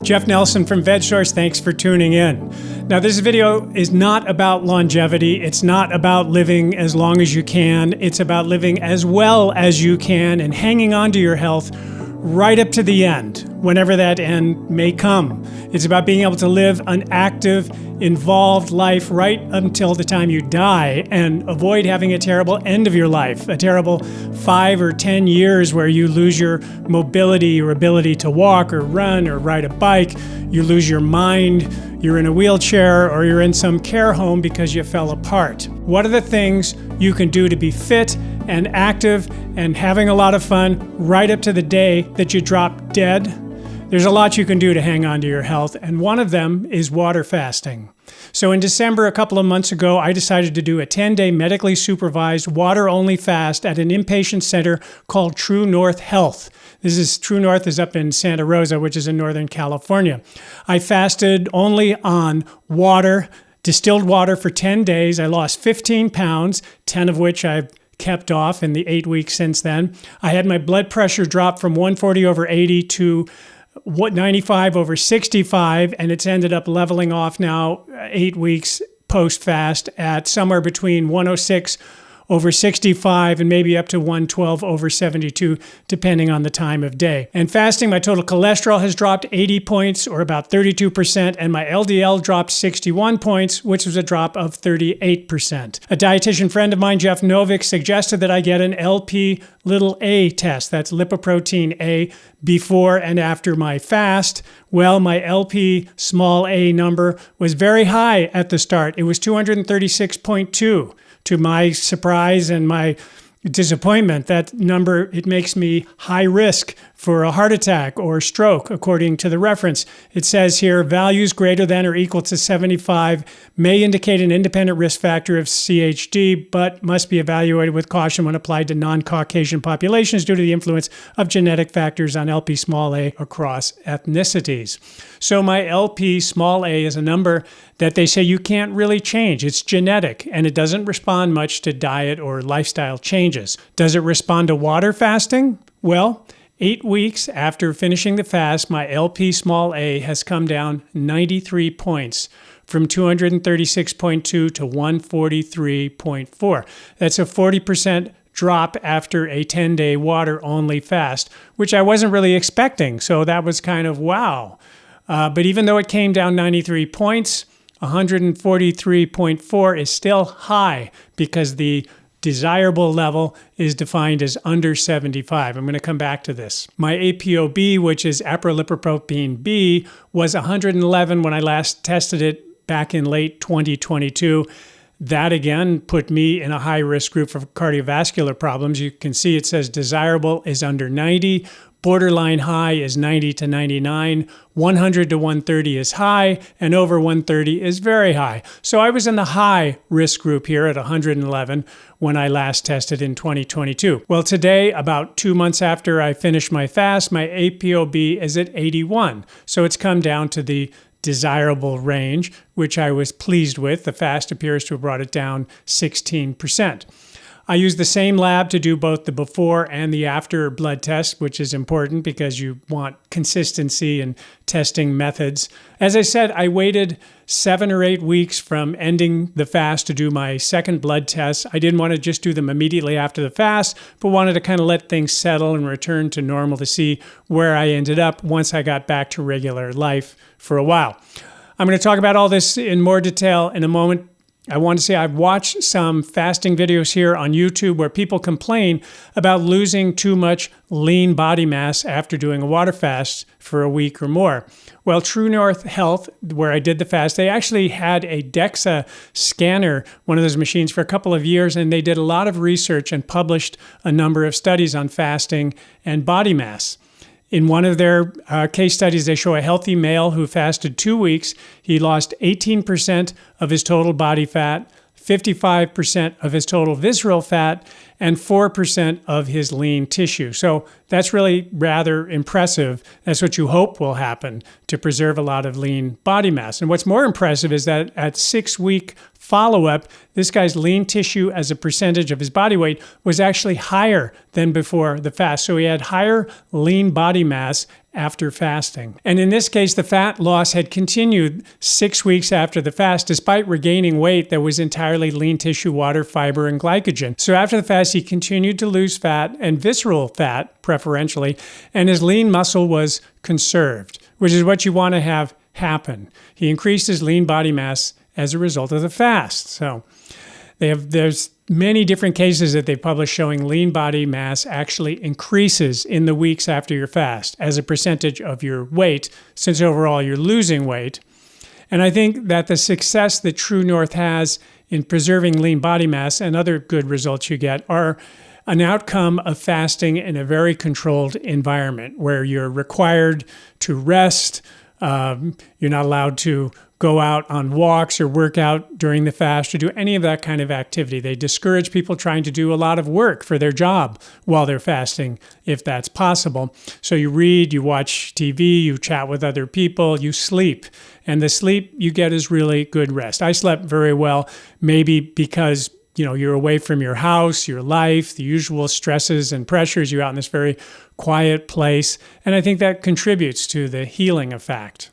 Jeff Nelson from VegSource, thanks for tuning in. Now, this video is not about longevity. It's not about living as long as you can. It's about living as well as you can and hanging on to your health right up to the end, whenever that end may come. It's about being able to live an active, involved life right until the time you die and avoid having a terrible end of your life, a terrible 5 or 10 years where you lose your mobility, your ability to walk or run or ride a bike, you lose your mind, you're in a wheelchair, or you're in some care home because you fell apart. What are the things you can do to be fit and active and having a lot of fun right up to the day that you drop dead? There's a lot you can do to hang on to your health, and one of them is water fasting. So in December, a couple of months ago, I decided to do a 10-day medically supervised water-only fast at an inpatient center called True North Health. True North is up in Santa Rosa, which is in Northern California. I fasted only on water, distilled water for 10 days. I lost 15 pounds, 10 of which I've kept off in the 8 weeks since then. I had my blood pressure drop from 140/80 to 95/65, and it's ended up leveling off now 8 weeks post-fast at somewhere between 106/65 and maybe up to 112/72, depending on the time of day. And fasting, my total cholesterol has dropped 80 points, or about 32%, and my LDL dropped 61 points, which was a drop of 38%. A dietitian friend of mine, Jeff Novick, suggested that I get an LP(a) test, that's lipoprotein A, before and after my fast. Well, my LP(a) number was very high at the start. It was 236.2. To my surprise and my disappointment, that number, it makes me high risk for a heart attack or stroke, according to the reference. It says here, values greater than or equal to 75 may indicate an independent risk factor of CHD, but must be evaluated with caution when applied to non-Caucasian populations due to the influence of genetic factors on LP(a) across ethnicities. So my LP(a) is a number that they say you can't really change. It's genetic, and it doesn't respond much to diet or lifestyle changes. Does it respond to water fasting? Well, 8 weeks after finishing the fast, my LP(a) has come down 93 points, from 236.2 to 143.4. That's a 40% drop after a 10-day water-only fast, which I wasn't really expecting. So that was kind of wow. But even though it came down 93 points, 143.4 is still high because the desirable level is defined as under 75. I'm going to come back to this. My Apo-B, which is apolipoprotein B, was 111 when I last tested it back in late 2022. That again put me in a high-risk group for cardiovascular problems. You can see it says desirable is under 90. Borderline high is 90 to 99, 100 to 130 is high, and over 130 is very high. So I was in the high risk group here at 111 when I last tested in 2022. Well, today, about 2 months after I finished my fast, my Apo-B is at 81. So it's come down to the desirable range, which I was pleased with. The fast appears to have brought it down 16%. I use the same lab to do both the before and the after blood test, which is important because you want consistency in testing methods. As I said, I waited 7 or 8 weeks from ending the fast to do my second blood test. I didn't want to just do them immediately after the fast, but wanted to kind of let things settle and return to normal to see where I ended up once I got back to regular life for a while. I'm going to talk about all this in more detail in a moment. I want to say I've watched some fasting videos here on YouTube where people complain about losing too much lean body mass after doing a water fast for a week or more. Well, True North Health, where I did the fast, they actually had a DEXA scanner, one of those machines, for a couple of years, and they did a lot of research and published a number of studies on fasting and body mass. In one of their case studies, they show a healthy male who fasted 2 weeks. He lost 18% of his total body fat, 55% of his total visceral fat, and 4% of his lean tissue. So that's really rather impressive. That's what you hope will happen to preserve a lot of lean body mass. And what's more impressive is that at 6-week follow-up, this guy's lean tissue as a percentage of his body weight was actually higher than before the fast. So he had higher lean body mass after fasting. And in this case, the fat loss had continued 6 weeks after the fast, despite regaining weight that was entirely lean tissue, water, fiber, and glycogen. So after the fast, he continued to lose fat and visceral fat, preferentially, and his lean muscle was conserved, which is what you want to have happen. He increased his lean body mass as a result of the fast. So there's many different cases that they've published showing lean body mass actually increases in the weeks after your fast as a percentage of your weight, since overall you're losing weight. And I think that the success that True North has in preserving lean body mass and other good results you get are an outcome of fasting in a very controlled environment where you're required to rest. You're not allowed to go out on walks or work out during the fast or do any of that kind of activity. They discourage people trying to do a lot of work for their job while they're fasting, if that's possible. So you read, you watch TV, you chat with other people, you sleep. And the sleep you get is really good rest. I slept very well, maybe because you're away from your house, your life, the usual stresses and pressures. You're out in this very quiet place. And I think that contributes to the healing effect.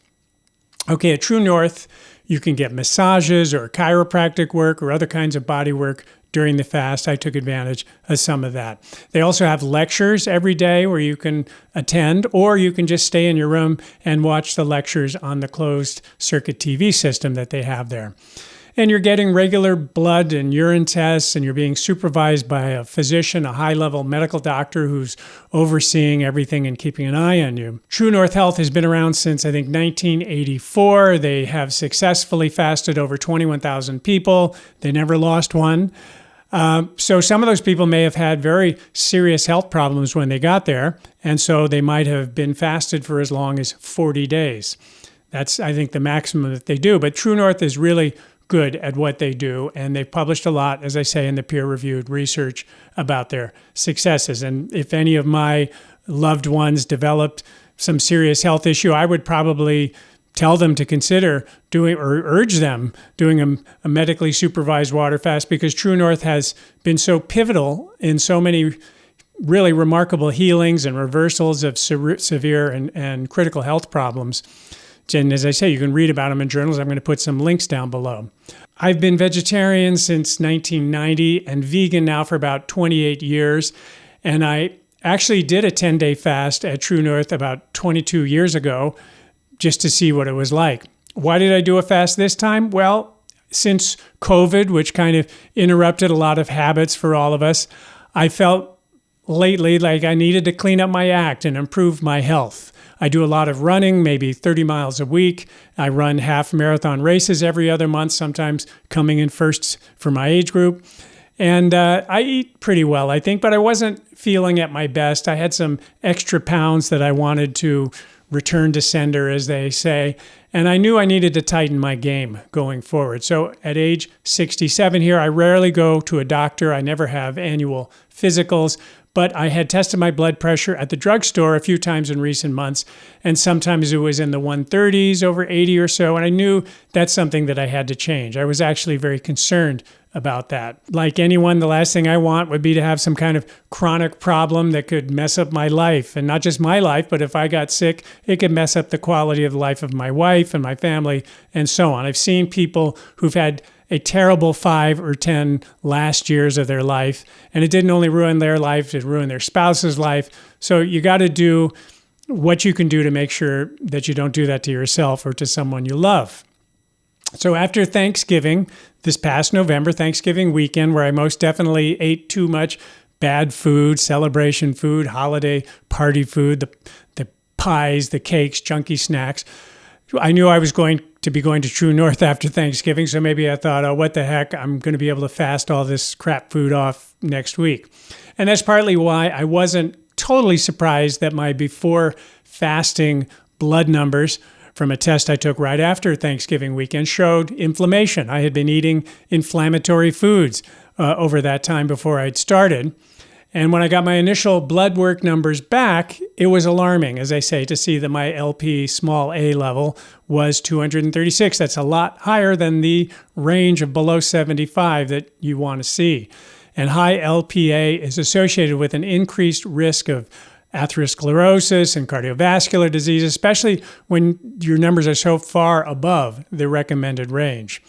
Okay, at True North, you can get massages or chiropractic work or other kinds of body work during the fast. I took advantage of some of that. They also have lectures every day where you can attend, or you can just stay in your room and watch the lectures on the closed circuit TV system that they have there. And you're getting regular blood and urine tests, and you're being supervised by a physician, a high-level medical doctor who's overseeing everything and keeping an eye on you. True North Health has been around since, I think, 1984. They have successfully fasted over 21,000 people. They never lost one. So some of those people may have had very serious health problems when they got there, and so they might have been fasted for as long as 40 days. That's, I think, the maximum that they do. But True North is really good at what they do, and they've published a lot, as I say, in the peer-reviewed research about their successes. And if any of my loved ones developed some serious health issue, I would probably tell them to consider doing, or urge them doing a medically supervised water fast, because True North has been so pivotal in so many really remarkable healings and reversals of severe and critical health problems. And as I say, you can read about them in journals. I'm going to put some links down below. I've been vegetarian since 1990 and vegan now for about 28 years. And I actually did a 10-day fast at True North about 22 years ago just to see what it was like. Why did I do a fast this time? Well, since COVID, which kind of interrupted a lot of habits for all of us, I felt lately like I needed to clean up my act and improve my health. I do a lot of running, maybe 30 miles a week. I run half marathon races every other month, sometimes coming in first for my age group. And I eat pretty well, I think, but I wasn't feeling at my best. I had some extra pounds that I wanted to return to sender, as they say. And I knew I needed to tighten my game going forward. So at age 67 here, I rarely go to a doctor. I never have annual physicals. But I had tested my blood pressure at the drugstore a few times in recent months, and sometimes it was in the 130s, over 80 or so, and I knew that's something that I had to change. I was actually very concerned about that. Like anyone, the last thing I want would be to have some kind of chronic problem that could mess up my life, and not just my life, but if I got sick, it could mess up the quality of the life of my wife and my family, and so on. I've seen people who've had a terrible 5 or 10 last years of their life. And it didn't only ruin their life, it ruined their spouse's life. So you got to do what you can do to make sure that you don't do that to yourself or to someone you love. So after Thanksgiving, this past November, Thanksgiving weekend, where I most definitely ate too much bad food, celebration food, holiday party food, the pies, the cakes, junky snacks, I knew I was going to be going to True North after Thanksgiving, so maybe I thought, oh, what the heck, I'm going to be able to fast all this crap food off next week. And that's partly why I wasn't totally surprised that my before fasting blood numbers from a test I took right after Thanksgiving weekend showed inflammation. I had been eating inflammatory foods over that time before I'd started. And when I got my initial blood work numbers back, it was alarming, as I say, to see that my LP small a level was 236. That's a lot higher than the range of below 75 that you want to see. And high LPA is associated with an increased risk of atherosclerosis and cardiovascular disease, especially when your numbers are so far above the recommended range.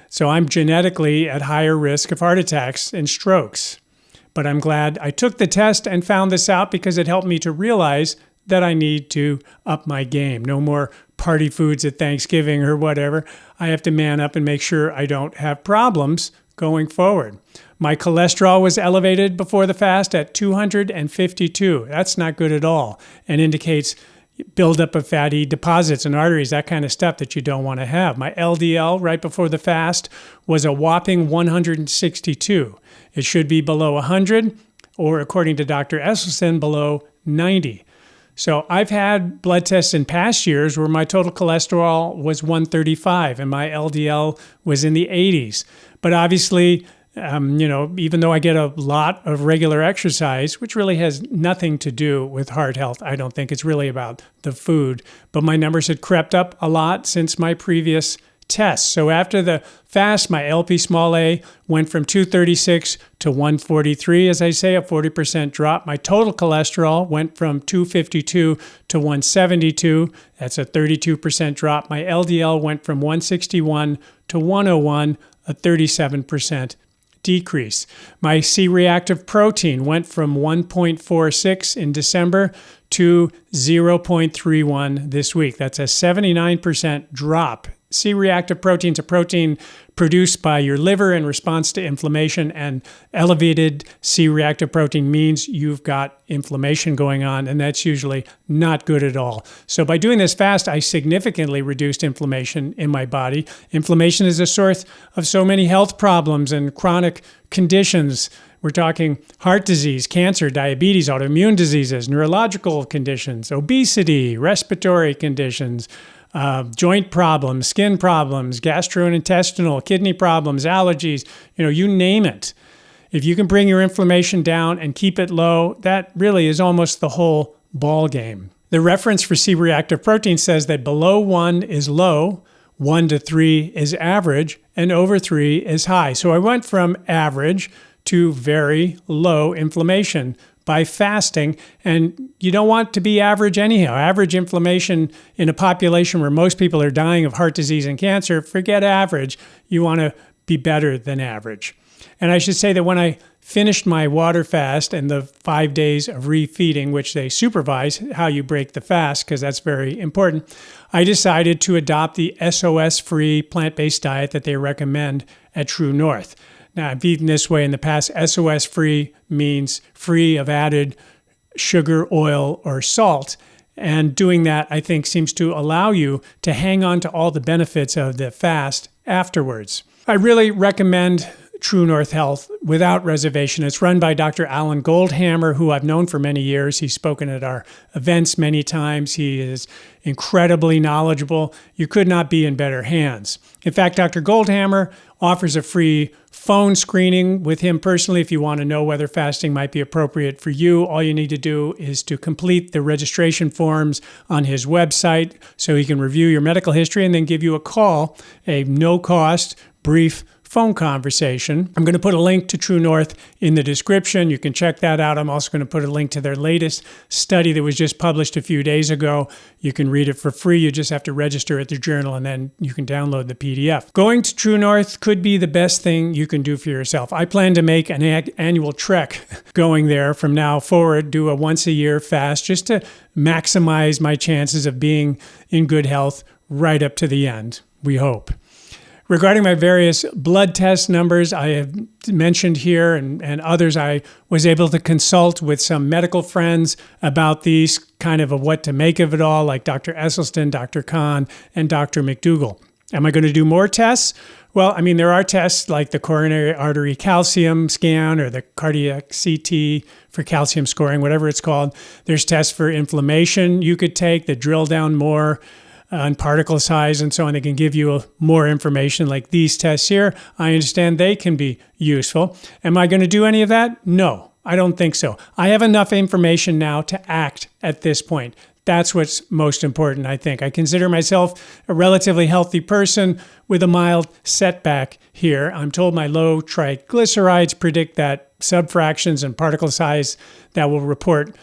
So I'm genetically at higher risk of heart attacks and strokes. But I'm glad I took the test and found this out because it helped me to realize that I need to up my game. No more party foods at Thanksgiving or whatever. I have to man up and make sure I don't have problems going forward. My cholesterol was elevated before the fast at 252. That's not good at all and indicates buildup of fatty deposits in arteries, that kind of stuff that you don't want to have. My LDL right before the fast was a whopping 162. It should be below 100, or according to Dr. Esselstyn, below 90. So I've had blood tests in past years where my total cholesterol was 135 and my LDL was in the 80s. But obviously, even though I get a lot of regular exercise, which really has nothing to do with heart health, I don't think it's really about the food. But my numbers had crept up a lot since my previous tests. So after the fast, my LP small a went from 236 to 143, as I say, a 40% drop. My total cholesterol went from 252 to 172. That's a 32% drop. My LDL went from 161 to 101, a 37% decrease. My C-reactive protein went from 1.46 in December to 0.31 this week. That's a 79% drop. C-reactive protein is a protein produced by your liver in response to inflammation, and elevated C-reactive protein means you've got inflammation going on, and that's usually not good at all. So by doing this fast, I significantly reduced inflammation in my body. Inflammation is a source of so many health problems and chronic conditions. We're talking heart disease, cancer, diabetes, autoimmune diseases, neurological conditions, obesity, respiratory conditions, joint problems, skin problems, gastrointestinal, kidney problems, allergies, you name it. If you can bring your inflammation down and keep it low, that really is almost the whole ball game. The reference for C-reactive protein says that below 1 is low, 1 to 3 is average, and over 3 is high. So I went from average to very low inflammation by fasting, and you don't want to be average anyhow. Average inflammation in a population where most people are dying of heart disease and cancer, forget average. You want to be better than average. And I should say that when I finished my water fast and the 5 days of refeeding, which they supervise how you break the fast, because that's very important, I decided to adopt the SOS-free plant-based diet that they recommend at True North. Now, I've eaten this way in the past. SOS-free means free of added sugar, oil, or salt. And doing that, I think, seems to allow you to hang on to all the benefits of the fast afterwards. I really recommend True North Health without reservation. It's run by Dr. Alan Goldhamer, who I've known for many years. He's spoken at our events many times. He is incredibly knowledgeable. You could not be in better hands. In fact, Dr. Goldhamer offers a free phone screening with him personally. If you want to know whether fasting might be appropriate for you, all you need to do is to complete the registration forms on his website so he can review your medical history and then give you a call, a no-cost, brief phone conversation. I'm going to put a link to True North in the description. You can check that out. I'm also going to put a link to their latest study that was just published a few days ago. You can read it for free. You just have to register at the journal and then you can download the PDF. Going to True North could be the best thing you can do for yourself. I plan to make an annual trek going there from now forward, do a once a year fast just to maximize my chances of being in good health right up to the end, we hope. Regarding my various blood test numbers I have mentioned here and others, I was able to consult with some medical friends about these, kind of what to make of it all, like Dr. Esselstyn, Dr. Kahn, and Dr. McDougall. Am I going to do more tests? Well, there are tests like the coronary artery calcium scan or the cardiac CT for calcium scoring, whatever it's called. There's tests for inflammation you could take that drill down more. on particle size and so on. They can give you more information like these tests here. I understand they can be useful. Am I going to do any of that? No, I don't think so. I have enough information now to act at this point. That's what's most important, I think. I consider myself a relatively healthy person with a mild setback here. I'm told my low triglycerides predict that subfractions and particle size that will report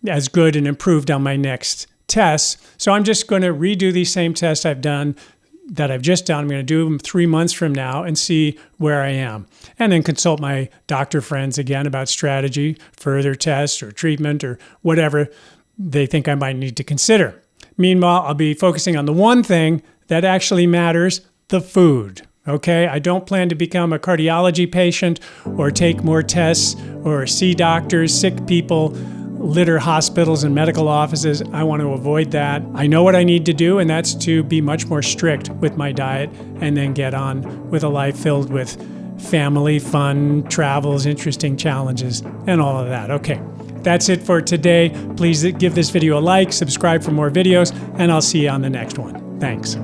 as good and improved on my next tests. So I'm just going to redo these same tests I've just done. I'm going to do them 3 months from now and see where I am. And then consult my doctor friends again about strategy, further tests or treatment or whatever they think I might need to consider. Meanwhile, I'll be focusing on the one thing that actually matters, the food. Okay, I don't plan to become a cardiology patient or take more tests or see doctors, sick people, litter hospitals and medical offices. I want to avoid that. I know what I need to do, and that's to be much more strict with my diet and then get on with a life filled with family, fun, travels, interesting challenges, and all of that. Okay, that's it for today. Please give this video a like, subscribe for more videos, and I'll see you on the next one. Thanks.